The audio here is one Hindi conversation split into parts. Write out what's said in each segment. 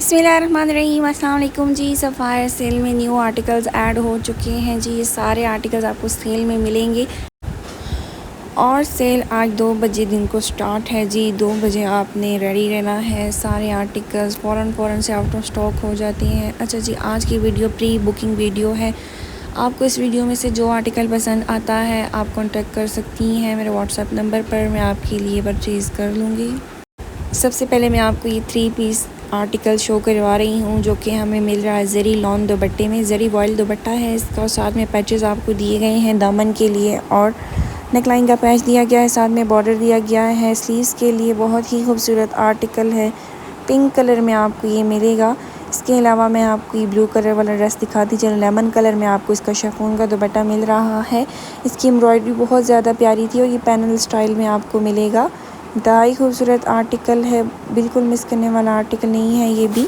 बिस्मिल्लाहिर्रहमानिर्रहीम, अस्सलाम वालेकुम जी। सफ़ायर सेल में न्यू आर्टिकल्स ऐड हो चुके हैं जी। ये सारे आर्टिकल्स आपको सेल में मिलेंगे और सेल आज 2 बजे दिन को स्टार्ट है जी। 2 बजे आपने रेडी रहना है। सारे आर्टिकल्स फ़ौरन से आउट ऑफ स्टॉक हो जाते हैं। अच्छा जी, आज की वीडियो प्री बुकिंग वीडियो है। आपको इस वीडियो में से जो आर्टिकल पसंद आता है आप कॉन्टेक्ट कर सकती हैं मेरे व्हाट्सएप नंबर पर। मैं आपके लिए परचेज़ कर लूँगी। सबसे पहले मैं आपको ये 3 पीस आर्टिकल शो करवा रही हूँ जो कि हमें मिल रहा है ज़री लॉन दुपट्टे में। ज़री वॉयल दुपट्टा है इसका और साथ में पैचेस आपको दिए गए हैं दामन के लिए और नेकलाइन का पैच दिया गया है, साथ में बॉर्डर दिया गया है। स्लीव्स के लिए बहुत ही खूबसूरत आर्टिकल है। पिंक कलर में आपको ये मिलेगा। इसके अलावा मैं आपको ये ब्लू कलर वाला ड्रेस दिखाती चलूँ। लेमन कलर में आपको इसका शिफॉन का दुपट्टा मिल रहा है। इसकी एम्ब्रॉयडरी बहुत ज़्यादा प्यारी थी और ये पैनल स्टाइल में आपको मिलेगा। इंतहाई खूबसूरत आर्टिकल है, बिल्कुल मिस करने वाला आर्टिकल नहीं है। ये भी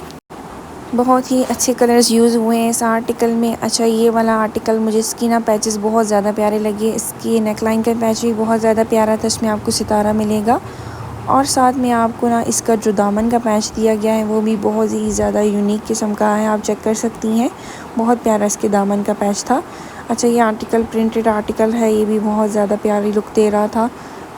बहुत ही अच्छे कलर्स यूज़ हुए हैं इस आर्टिकल में। अच्छा, ये वाला आर्टिकल मुझे इसकी ना पैचेस बहुत ज़्यादा प्यारे लगे। इसकी नेकलाइन का पैच भी बहुत ज़्यादा प्यारा था, इसमें आपको सितारा मिलेगा और साथ में आपको ना इसका जो दामन का पैच दिया गया है वो भी बहुत ही ज़्यादा यूनिक किस्म का है। आप चेक कर सकती हैं, बहुत प्यारा इसके दामन का पैच था। अच्छा, ये आर्टिकल प्रिंटेड आर्टिकल है, ये भी बहुत ज़्यादा प्यारी लुक दे रहा था।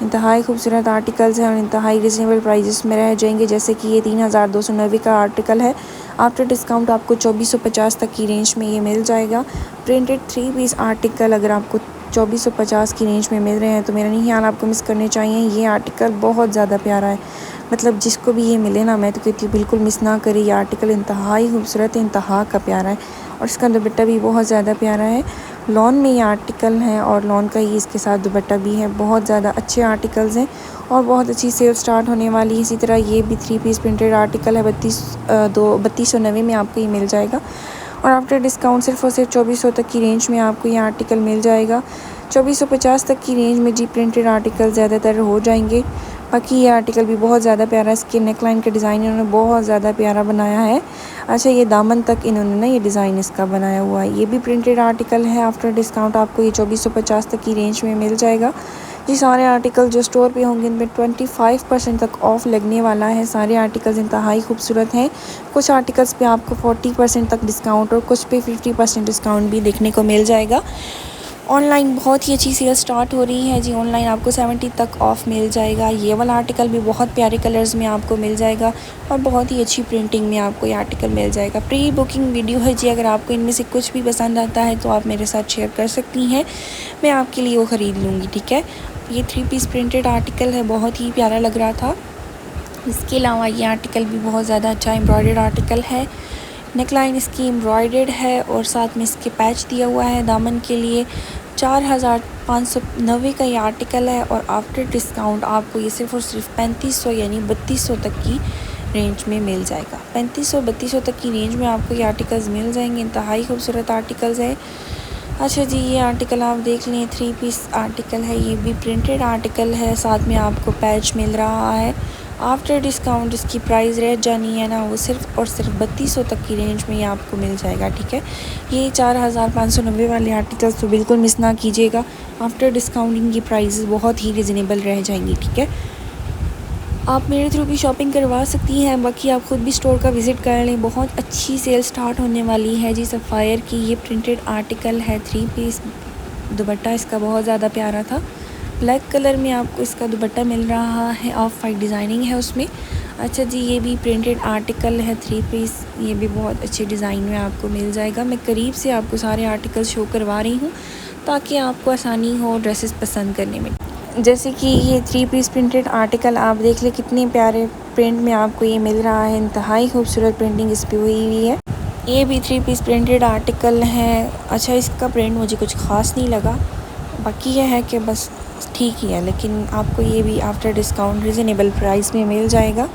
इंतहाई खूबसूरत आर्टिकल्स हैं और इंतहाई रिजनेबल प्राइजेस में रह जाएंगे। जैसे कि ये 3290 का आर्टिकल है, आफ्टर डिस्काउंट आपको 2450 तक की रेंज में ये मिल जाएगा। प्रिंटेड 3 पीस आर्टिकल अगर आपको 2450 की रेंज में मिल रहे हैं तो मेरा नहीं ख्याल आपको मिस करने चाहिए। ये आर्टिकल बहुत ज़्यादा प्यारा है, मतलब जिसको भी ये मिले ना मैं तो कहती हूँ बिल्कुल मिस ना करे। ये आर्टिकल इंतहाई खूबसूरत है, इंतहा का प्यारा है और इसका दुपट्टा भी बहुत ज़्यादा प्यारा है। लॉन में ये आर्टिकल है और लॉन का ही इसके साथ दुपट्टा भी है। बहुत ज़्यादा अच्छे आर्टिकल्स हैं और बहुत अच्छी सेल स्टार्ट होने वाली है। इसी तरह ये भी 3 पीस प्रिंटेड आर्टिकल है। 3290 में आपको ये मिल जाएगा और आफ्टर डिस्काउंट सिर्फ और सिर्फ 2400 तक की रेंज में आपको ये आर्टिकल मिल जाएगा। 2450 तक की रेंज में जी प्रिंटेड आर्टिकल ज़्यादातर हो जाएंगे। बाकी ये आर्टिकल भी बहुत ज़्यादा प्यारा है। इसके नेकलाइन का डिज़ाइन इन्होंने बहुत ज़्यादा प्यारा बनाया है। अच्छा, ये दामन तक इन्होंने ना ये डिज़ाइन इसका बनाया हुआ है। ये भी प्रिंटेड आर्टिकल है। आफ्टर डिस्काउंट आपको ये 2450 तक की रेंज में मिल जाएगा। जी, सारे आर्टिकल जो स्टोर पे होंगे इनमें 25% तक ऑफ़ लगने वाला है। सारे आर्टिकल्स इंतहाई खूबसूरत हैं। कुछ आर्टिकल्स पे आपको 40% तक डिस्काउंट और कुछ पे 50% डिस्काउंट भी देखने को मिल जाएगा। ऑनलाइन बहुत ही अच्छी सेल स्टार्ट हो रही है जी। ऑनलाइन आपको 70 तक ऑफ़ मिल जाएगा। ये वाला आर्टिकल भी बहुत प्यारे कलर्स में आपको मिल जाएगा और बहुत ही अच्छी प्रिंटिंग में आपको ये आर्टिकल मिल जाएगा। प्री बुकिंग वीडियो है जी। अगर आपको इनमें से कुछ भी पसंद आता है तो आप मेरे साथ शेयर कर सकती हैं, मैं आपके लिए वो ख़रीद लूँगी, ठीक है। ये 3 पीस प्रिंटेड आर्टिकल है, बहुत ही प्यारा लग रहा था। इसके अलावा ये आर्टिकल भी बहुत ज़्यादा अच्छा एम्ब्रॉयडर्ड आर्टिकल है। नेकलाइन इसकी एम्ब्रॉयडर्ड है और साथ में इसके पैच दिया हुआ है दामन के लिए। 4590 का ये आर्टिकल है और आफ्टर डिस्काउंट आपको ये सिर्फ़ और सिर्फ 3500 यानी 3200 तक की रेंज में मिल जाएगा। 3500-3200 तक की रेंज में आपको ये आर्टिकल्स मिल जाएंगे। इंतहाई खूबसूरत आर्टिकल्स है। अच्छा जी, ये आर्टिकल आप देख लें, 3 पीस आर्टिकल है। ये भी प्रिंटेड आर्टिकल है, साथ में आपको पैच मिल रहा है। आफ्टर डिस्काउंट इसकी प्राइस रह जानी है ना वो सिर्फ और सिर्फ 3200 तक की रेंज में ये आपको मिल जाएगा, ठीक है। ये 4590 वाले आर्टिकल्स तो बिल्कुल मिस ना कीजिएगा। आफ्टर डिस्काउंटिंग की प्राइस बहुत ही रिजनेबल रह जाएंगी, ठीक है। आप मेरे थ्रू भी शॉपिंग करवा सकती हैं। बाकी आप ख़ुद भी स्टोर का विज़िट कर लें, बहुत अच्छी सेल स्टार्ट होने वाली है जी। सफ़ायर की ये प्रिंटेड आर्टिकल है। 3 पीस दुपट्टा इसका बहुत ज़्यादा प्यारा था। ब्लैक कलर में आपको इसका दुपट्टा मिल रहा है, ऑफ वाइट डिज़ाइनिंग है उसमें। अच्छा जी, ये भी प्रिंटेड आर्टिकल है 3 पीस। ये भी बहुत अच्छे डिज़ाइन में आपको मिल जाएगा। मैं करीब से आपको सारे आर्टिकल शो करवा रही हूँ ताकि आपको आसानी हो ड्रेसेस पसंद करने में। जैसे कि ये 3 पीस प्रिंटेड आर्टिकल आप देख लें, कितने प्यारे प्रिंट में आपको ये मिल रहा है। इंतहाई खूबसूरत प्रिंटिंग इस पर हुई हुई है। ये भी 3 पीस प्रिंटेड आर्टिकल है। अच्छा, इसका प्रिंट मुझे कुछ ख़ास नहीं लगा, बाकी यह है कि बस ठीक ही है, लेकिन आपको ये भी आफ्टर डिस्काउंट रिजनेबल प्राइस में मिल जाएगा।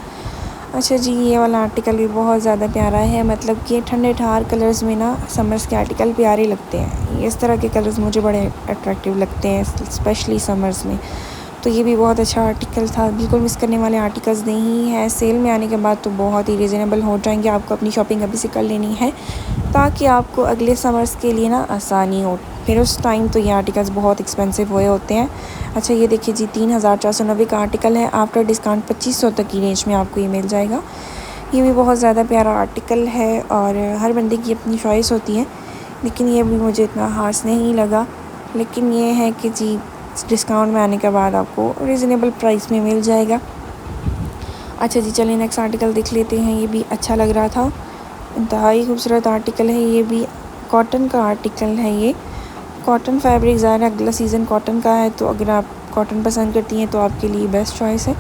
अच्छा जी, ये वाला आर्टिकल भी बहुत ज़्यादा प्यारा है। मतलब कि ठंडे ठार कलर्स में ना समर्स के आर्टिकल प्यारे लगते हैं। इस तरह के कलर्स मुझे बड़े अट्रैक्टिव लगते हैं, स्पेशली समर्स में। तो ये भी बहुत अच्छा आर्टिकल था, बिल्कुल मिस करने वाले आर्टिकल्स नहीं है। सेल में आने के बाद तो बहुत ही रिजनेबल हो जाएंगे। आपको अपनी शॉपिंग अभी से कर लेनी है ताकि आपको अगले समर्स के लिए ना आसानी हो। फिर उस टाइम तो ये आर्टिकल्स बहुत एक्सपेंसिव हुए होते हैं। अच्छा, ये देखिए जी, 3490 का आर्टिकल है। आफ्टर डिस्काउंट 2500 तक की रेंज में आपको ये मिल जाएगा। ये भी बहुत ज़्यादा प्यारा आर्टिकल है और हर बंदे की अपनी चॉइस होती है, लेकिन ये भी मुझे इतना ख़ास नहीं लगा। लेकिन ये है कि जी डिस्काउंट में आने के बाद आपको रिजनेबल प्राइस में मिल जाएगा। अच्छा जी, चलिए नेक्स्ट आर्टिकल देख लेते हैं। ये भी अच्छा लग रहा था, इंतहाई खूबसूरत आर्टिकल है। ये भी कॉटन का आर्टिकल है। ये कॉटन फैब्रिक ज़्यादा अगला सीज़न कॉटन का है, तो अगर आप कॉटन पसंद करती हैं तो आपके लिए बेस्ट चॉइस है।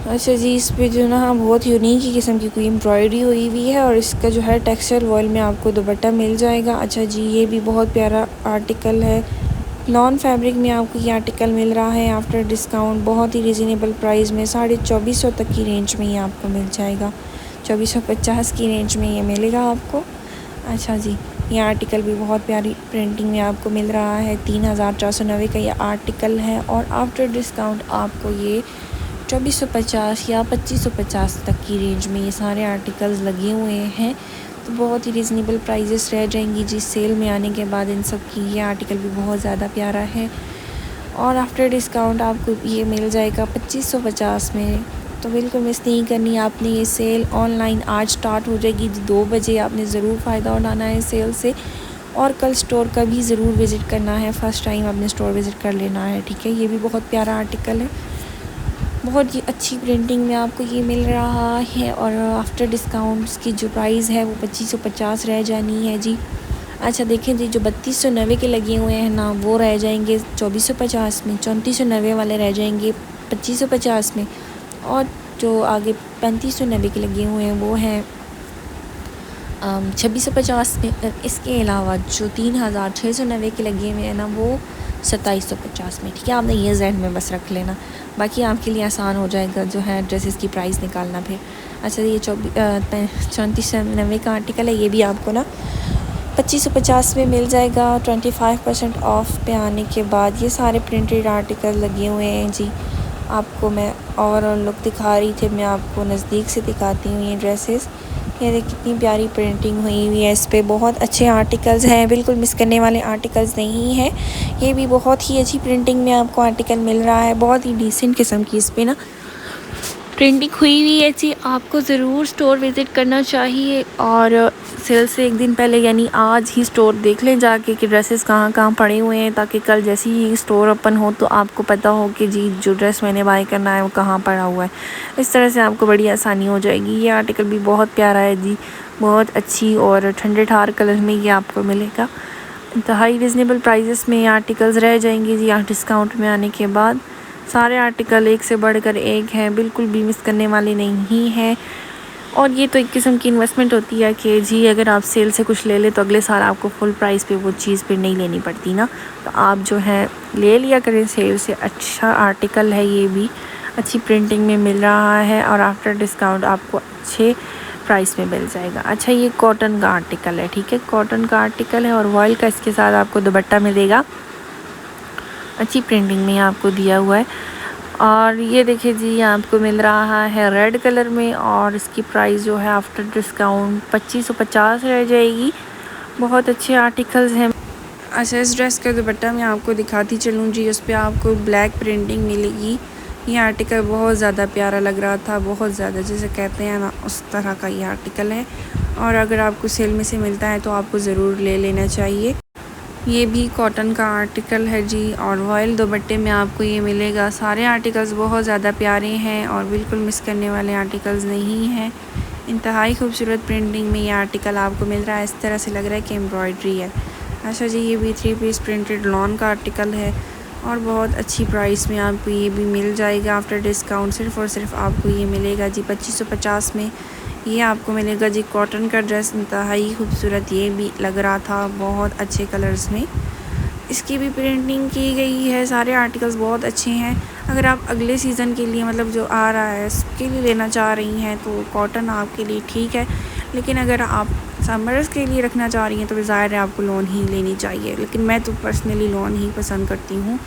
अच्छा जी, इस पे जो ना बहुत यूनिक ही किस्म की कोई एम्ब्रॉयडरी हुई हुई है और इसका जो है टेक्सचर वॉल में आपको दुपट्टा मिल जाएगा। अच्छा जी, ये भी बहुत प्यारा आर्टिकल है। लॉन फैब्रिक में आपको ये आर्टिकल मिल रहा है आफ्टर डिस्काउंट बहुत ही रिजनेबल प्राइस में 2450 तक की रेंज में ये आपको मिल जाएगा। 2450 की रेंज में ये मिलेगा आपको। अच्छा जी, ये आर्टिकल भी बहुत प्यारी प्रिंटिंग में आपको मिल रहा है। 3490 का ये आर्टिकल है और आफ्टर डिस्काउंट आपको ये 2450 या 2550 तक की रेंज में ये सारे आर्टिकल्स लगे हुए हैं। तो बहुत ही रिजनेबल प्राइजेस रह जाएंगी जी सेल में आने के बाद इन सब की। ये आर्टिकल भी बहुत ज़्यादा प्यारा है और आफ्टर डिस्काउंट आपको ये मिल जाएगा 2550 में। तो बिल्कुल मिस नहीं करनी आपने ये सेल। ऑनलाइन आज स्टार्ट हो जाएगी 2 बजे। आपने ज़रूर फ़ायदा उठाना है सेल से और कल स्टोर का भी ज़रूर विज़िट करना है। फ़र्स्ट टाइम आपने स्टोर विज़िट कर लेना है, ठीक है। ये भी बहुत प्यारा आर्टिकल है, बहुत ही अच्छी प्रिंटिंग में आपको ये मिल रहा है और आफ्टर डिस्काउंट्स की जो प्राइस है वो 2550 रह जानी है जी। अच्छा देखें जी, जो 3290 के लगे हुए हैं ना वो रह जाएंगे 2450 में। 3490 वाले रह जाएंगे 2550 में और जो आगे 3590 के लगे हुए हैं वो हैं 2650 में। इसके अलावा जो 3690 के लगे हुए हैं ना वो 2750 में, ठीक है। आपने ये जहन में बस रख लेना, बाकी आपके लिए आसान हो जाएगा जो है ड्रेसेस की प्राइस निकालना फिर। अच्छा ये 3490 का आर्टिकल है। ये भी आपको ना 2550 में मिल जाएगा 25% ऑफ पे आने के बाद। ये सारे प्रिंटेड आर्टिकल लगे हुए हैं जी। आपको मैं ओवरऑल लुक दिखा रही थी, मैं आपको नज़दीक से दिखाती हूँ ये ड्रेसेस। ये देखिए कितनी प्यारी प्रिंटिंग हुई हुई है इस पे। बहुत अच्छे आर्टिकल्स हैं, बिल्कुल मिस करने वाले आर्टिकल्स नहीं हैं। ये भी बहुत ही अच्छी प्रिंटिंग में आपको आर्टिकल मिल रहा है, बहुत ही डिसेंट किस्म की इस पे ना प्रिंटिंग हुई हुई है जी। आपको ज़रूर स्टोर विज़िट करना चाहिए और सेल से एक दिन पहले यानी आज ही स्टोर देख लें जाके कि ड्रेसेस कहाँ कहाँ पड़े हुए हैं, ताकि कल जैसे ही स्टोर ओपन हो तो आपको पता हो कि जी जो ड्रेस मैंने बाय करना है वो कहाँ पड़ा हुआ है। इस तरह से आपको बड़ी आसानी हो जाएगी। ये आर्टिकल भी बहुत प्यारा है जी, बहुत अच्छी और ठंडे ठार कलर में ये आपको मिलेगा। इंतहाई रिजनेबल प्राइजेस में ये आर्टिकल्स रह जाएंगे जी डिस्काउंट में आने के बाद। सारे आर्टिकल एक से बढ़कर एक हैं, बिल्कुल भी मिस करने वाले नहीं हैं। और ये तो एक किस्म की इन्वेस्टमेंट होती है कि जी अगर आप सेल से कुछ ले लें तो अगले साल आपको फुल प्राइस पे वो चीज़ फिर नहीं लेनी पड़ती ना, तो आप जो है ले लिया करें सेल से। अच्छा आर्टिकल है, ये भी अच्छी प्रिंटिंग में मिल रहा है और आफ्टर डिस्काउंट आपको अच्छे प्राइस में मिल जाएगा। अच्छा ये कॉटन का आर्टिकल है, ठीक है, कॉटन का आर्टिकल है और वॉयल का इसके साथ आपको दुपट्टा मिलेगा। अच्छी प्रिंटिंग में आपको दिया हुआ है और ये देखिए जी आपको मिल रहा है रेड कलर में और इसकी प्राइस जो है आफ्टर डिस्काउंट 2550 रह जाएगी। बहुत अच्छे आर्टिकल्स हैं। अच्छा इस ड्रेस का दुपट्टा मैं आपको दिखाती चलूँ जी, उस पर आपको ब्लैक प्रिंटिंग मिलेगी। ये आर्टिकल बहुत ज़्यादा प्यारा लग रहा था, बहुत ज़्यादा जैसे कहते हैं ना उस तरह का ये आर्टिकल है और अगर आपको सेल में से मिलता है तो आपको ज़रूर ले लेना चाहिए। ये भी कॉटन का आर्टिकल है जी और रॉयल दुपट्टे में आपको ये मिलेगा। सारे आर्टिकल्स बहुत ज़्यादा प्यारे हैं और बिल्कुल मिस करने वाले आर्टिकल्स नहीं हैं। इंतहाई खूबसूरत प्रिंटिंग में ये आर्टिकल आपको मिल रहा है, इस तरह से लग रहा है कि एम्ब्रॉयडरी है। अच्छा जी ये भी 3 पीस प्रिंटेड लॉन का आर्टिकल है और बहुत अच्छी प्राइस में आपको ये भी मिल जाएगा आफ्टर डिस्काउंट। सिर्फ़ और सिर्फ आपको ये मिलेगा जी 2550 में। ये आपको मिलेगा जी कॉटन का ड्रेस, इंतहाई खूबसूरत ये भी लग रहा था, बहुत अच्छे कलर्स में इसकी भी प्रिंटिंग की गई है। सारे आर्टिकल्स बहुत अच्छे हैं। अगर आप अगले सीज़न के लिए मतलब जो आ रहा है उसके लिए लेना चाह रही हैं तो कॉटन आपके लिए ठीक है, लेकिन अगर आप समर्स के लिए रखना चाह रही हैं तो ज़ाहिर है आपको लॉन ही लेनी चाहिए। लेकिन मैं तो पर्सनली लॉन ही पसंद करती हूँ।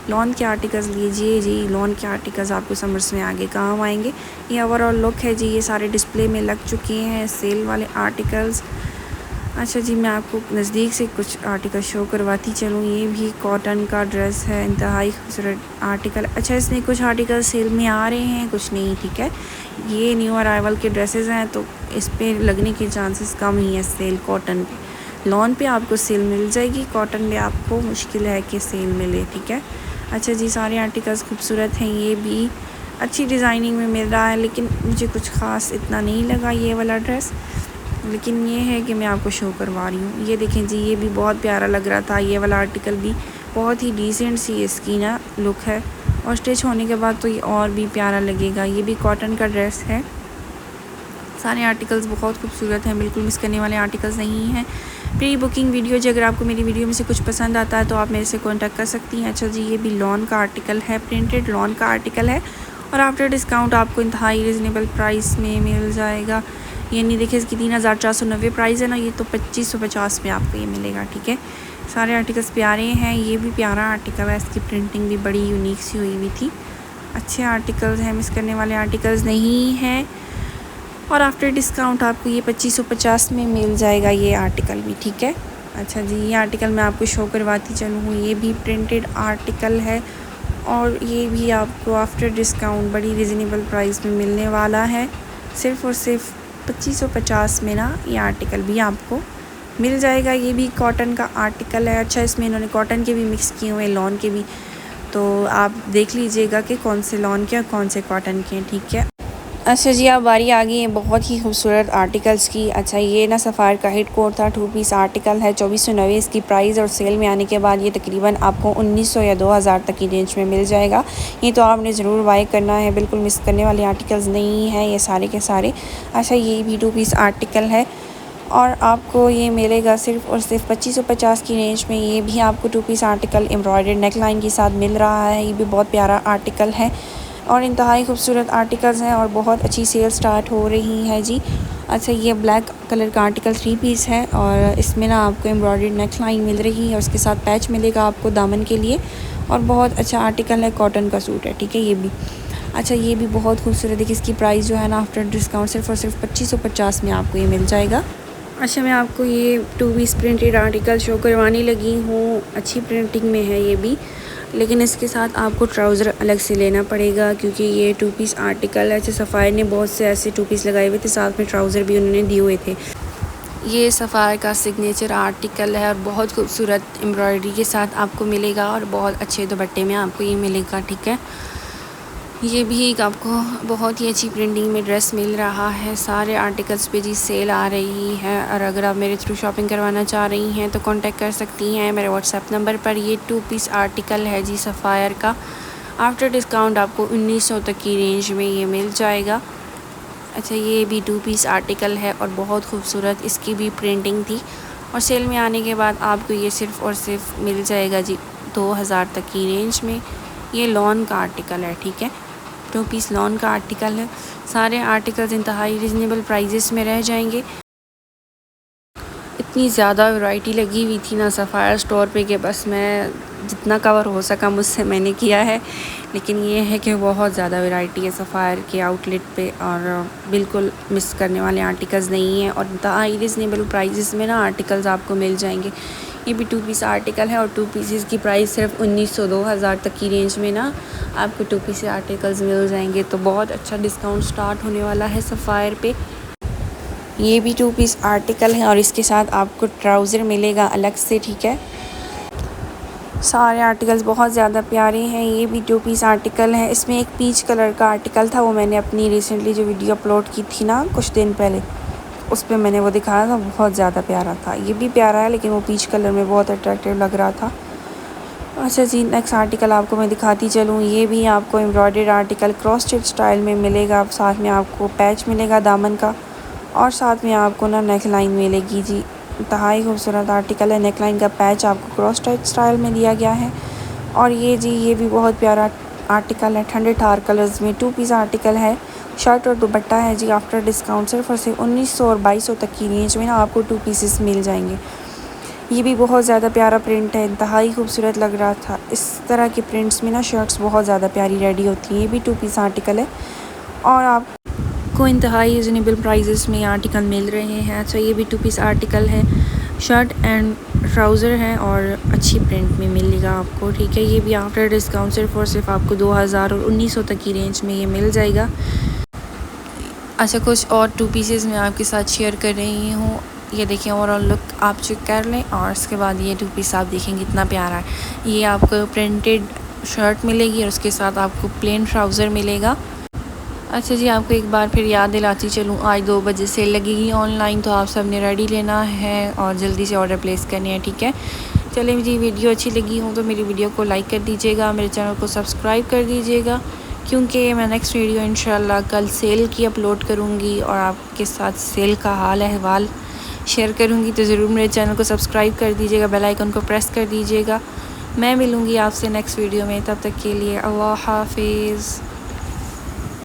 लॉन के आर्टिकल्स लीजिए जी, लॉन के आर्टिकल्स आपको समर्स में आगे काम आएंगे। ये ओवरऑल लुक है जी, ये सारे डिस्प्ले में लग चुके हैं सेल वाले आर्टिकल्स। अच्छा जी, मैं आपको नज़दीक से कुछ आर्टिकल शो करवाती चलूँ। ये भी कॉटन का ड्रेस है, इंतहाई खूबसूरत आर्टिकल। अच्छा, इसमें कुछ आर्टिकल सेल में आ रहे हैं, कुछ नहीं, ठीक है। ये न्यू अराइवल के ड्रेसेस हैं, तो इस पे लगने के चांसेस कम ही है सेल। कॉटन पे, लॉन पे आपको सेल मिल जाएगी, कॉटन में आपको मुश्किल है कि सेल मिले, ठीक है। अच्छा जी, सारे आर्टिकल्स खूबसूरत हैं। ये भी अच्छी डिज़ाइनिंग में मिल रहा है, लेकिन मुझे कुछ ख़ास इतना नहीं लगा ये वाला ड्रेस, लेकिन ये है कि मैं आपको शो करवा रही हूँ। ये देखें जी, ये भी बहुत प्यारा लग रहा था। ये वाला आर्टिकल भी बहुत ही डिसेंट सी इसकी ना लुक है, और स्टिच होने के बाद तो ये और भी प्यारा लगेगा। ये भी कॉटन का ड्रेस है। सारे आर्टिकल्स बहुत खूबसूरत हैं, बिल्कुल मिस करने वाले आर्टिकल्स नहीं हैं। प्री बुकिंग वीडियो जी, अगर आपको मेरी वीडियो में से कुछ पसंद आता है तो आप मेरे से कॉन्टैक्ट कर सकती हैं। अच्छा जी, ये भी लॉन का आर्टिकल है, प्रिंटेड लॉन का आर्टिकल है, और आफ्टर डिस्काउंट आपको इंतहाई रिजनेबल प्राइस में मिल जाएगा। ये नहीं, देखिए इसकी 3490 प्राइस है ना, ये तो 2550 में आपको ये मिलेगा, ठीक है। सारे आर्टिकल्स प्यारे हैं। ये भी प्यारा आर्टिकल है, इसकी प्रिंटिंग भी बड़ी यूनिक सी हुई हुई थी। अच्छे आर्टिकल्स हैं, मिस करने वाले आर्टिकल्स नहीं हैं, और आफ्टर डिस्काउंट आपको ये 2550 में मिल जाएगा ये आर्टिकल भी, ठीक है। अच्छा जी, ये आर्टिकल मैं आपको शो करवाती चलूँ। ये भी प्रिंटेड आर्टिकल है, और ये भी आपको आफ्टर डिस्काउंट बड़ी रिजनेबल प्राइस में मिलने वाला है। सिर्फ़ और सिर्फ 2550 में ना ये आर्टिकल भी आपको मिल जाएगा। ये भी कॉटन का आर्टिकल है। अच्छा, इसमें इन्होंने कॉटन के भी मिक्स किए हुए हैं, लॉन के भी, तो आप देख लीजिएगा कि कौन से लॉन के और कौन से कॉटन के हैं, ठीक है। अच्छा जी, अब बारी आ गई है बहुत ही खूबसूरत आर्टिकल्स की। अच्छा, ये ना सफ़ायर का हिट कोट था, 2 पीस आर्टिकल है, 2490 इसकी प्राइस, और सेल में आने के बाद ये तकरीबन आपको 1900 या 2000 तक की रेंज में मिल जाएगा। ये तो आपने ज़रूर बाय करना है, बिल्कुल मिस करने वाले आर्टिकल्स नहीं हैं ये सारे के सारे। अच्छा, ये भी 2 पीस आर्टिकल है, और आपको ये मिलेगा सिर्फ़ और सिर्फ 2550 की रेंज में। ये भी आपको 2 पीस आर्टिकल एम्ब्रॉयडर्ड नेकलाइन के साथ मिल रहा है। ये भी बहुत प्यारा आर्टिकल है, और इंतहाई खूबसूरत आर्टिकल्स हैं, और बहुत अच्छी सेल स्टार्ट हो रही है जी। अच्छा, ये ब्लैक कलर का आर्टिकल 3 पीस है, और इसमें ना आपको एम्ब्रॉयडर्ड नेक लाइन मिल रही है, उसके साथ पैच मिलेगा आपको दामन के लिए, और बहुत अच्छा आर्टिकल है, कॉटन का सूट है, ठीक है। ये भी अच्छा, ये भी बहुत खूबसूरत। देखिए इसकी प्राइस जो है ना आफ्टर डिस्काउंट सिर्फ़ और सिर्फ 2550 में आपको ये मिल जाएगा। अच्छा, मैं आपको ये 2 पीस प्रिंटेड आर्टिकल शो करवाने लगी हूँ। अच्छी प्रिंटिंग में है ये भी, लेकिन इसके साथ आपको ट्राउज़र अलग से लेना पड़ेगा, क्योंकि ये 2 पीस आर्टिकल है। सफ़ायर ने बहुत से ऐसे 2 पीस लगाए हुए थे, साथ में ट्राउज़र भी उन्होंने दिए हुए थे। ये सफ़ायर का सिग्नेचर आर्टिकल है, और बहुत खूबसूरत एम्ब्रॉयडरी के साथ आपको मिलेगा, और बहुत अच्छे दुपट्टे में आपको ये मिलेगा, ठीक है। ये भी एक आपको बहुत ही अच्छी प्रिंटिंग में ड्रेस मिल रहा है। सारे आर्टिकल्स पे जी सेल आ रही है, और अगर आप मेरे थ्रू शॉपिंग करवाना चाह रही हैं तो कांटेक्ट कर सकती हैं मेरे व्हाट्सएप नंबर पर। ये 2 पीस आर्टिकल है जी सफ़ायर का, आफ्टर डिस्काउंट आपको 1900 तक की रेंज में ये मिल जाएगा। अच्छा, ये भी 2 पीस आर्टिकल है, और बहुत खूबसूरत इसकी भी प्रिंटिंग थी, और सेल में आने के बाद आपको ये सिर्फ़ और सिर्फ मिल जाएगा जी 2000 तक की रेंज में। ये लॉन का आर्टिकल है, ठीक है, 2 पीस लॉन का आर्टिकल है। सारे आर्टिकल्स इंतहाई रिजनेबल प्राइजेस में रह जाएंगे। इतनी ज़्यादा वैरायटी लगी हुई थी ना सफ़ायर स्टोर पे कि बस मैं जितना कवर हो सका मुझसे मैंने किया है, लेकिन ये है कि बहुत ज़्यादा वैरायटी है सफ़ायर के आउटलेट पे, और बिल्कुल मिस करने वाले आर्टिकल्स नहीं हैं, और इंतहाई रिजनेबल प्राइजेस में ना आर्टिकल्स आपको मिल जाएंगे। ये भी 2 पीस आर्टिकल है, और 2 पीसेस की प्राइस सिर्फ 1900-2000 तक की रेंज में ना आपको 2 पीस आर्टिकल्स मिल जाएंगे। तो बहुत अच्छा डिस्काउंट स्टार्ट होने वाला है सफ़ायर पे। ये भी 2 पीस आर्टिकल है, और इसके साथ आपको ट्राउज़र मिलेगा अलग से, ठीक है। सारे आर्टिकल्स बहुत ज़्यादा प्यारे हैं। ये भी 2 पीस आर्टिकल है। इसमें एक पीच कलर का आर्टिकल था, वो मैंने अपनी रिसेंटली जो वीडियो अपलोड की थी ना कुछ दिन पहले, उस पर मैंने वो दिखाया था, बहुत ज़्यादा प्यारा था। ये भी प्यारा है, लेकिन वो पीच कलर में बहुत अट्रैक्टिव लग रहा था। अच्छा जी, नेक्स्ट आर्टिकल आपको मैं दिखाती चलूँ। ये भी आपको embroidered article cross stitch style में मिलेगा, साथ में आपको पैच मिलेगा दामन का, और साथ में आपको ना नेक लाइन मिलेगी जी। इंतहाई खूबसूरत आर्टिकल है। नेक लाइन का पैच आपको क्रॉस स्टिच स्टाइल में दिया गया है, और ये जी ये भी बहुत प्यारा आर्टिकल है। ठंडे ठार कलर्स में 2 पीस आर्टिकल है। शर्ट और दुपट्टा है जी, आफ्टर डिस्काउंट सिर्फ और सिर्फ 1900 और 2200 तक की रेंज में ना आपको 2 पीसेस मिल जाएंगे। ये भी बहुत ज़्यादा प्यारा प्रिंट है, इंतहाई खूबसूरत लग रहा था। इस तरह के प्रिंट्स में ना शर्ट्स बहुत ज़्यादा प्यारी रेडी होती हैं। ये भी 2 पीस आर्टिकल है, और आप आपको इंतहाई रीज़नेबल प्राइजेस में आर्टिकल मिल रहे हैं। अच्छा ये भी 2 पीस आर्टिकल है, शर्ट एंड ट्राउज़र है और अच्छी प्रिंट में मिलेगा आपको, ठीक है। ये भी आफ्टर डिस्काउंट सिर्फ आपको 2000 और 1900 तक की रेंज में ये मिल जाएगा। अच्छा कुछ और 2 पीसेस मैं आपके साथ शेयर कर रही हूँ। ये देखिए ओवरऑल लुक आप चेक कर लें और उसके बाद ये 2 पीस आप देखेंगे कितना प्यारा है। ये आपको प्रिंटेड शर्ट मिलेगी और उसके साथ आपको प्लेन ट्राउज़र मिलेगा। अच्छा जी, आपको एक बार फिर याद दिलाती चलूँ, आज 2 बजे सेल लगेगी ऑनलाइन, तो आप सब ने रेडी लेना है और जल्दी से ऑर्डर प्लेस करने हैं, ठीक है। चलिए जी, वीडियो अच्छी लगी हो तो मेरी वीडियो को लाइक कर दीजिएगा, मेरे चैनल को सब्सक्राइब कर दीजिएगा, क्योंकि मैं नेक्स्ट वीडियो इंशाल्लाह कल सेल की अपलोड करूँगी और आपके साथ सेल का हाल अहवाल शेयर करूँगी। तो ज़रूर मेरे चैनल को सब्सक्राइब कर दीजिएगा, बेल आइकन को प्रेस कर दीजिएगा। मैं मिलूँगी आपसे नेक्स्ट वीडियो में, तब तक के लिए अल्लाह हाफिज़।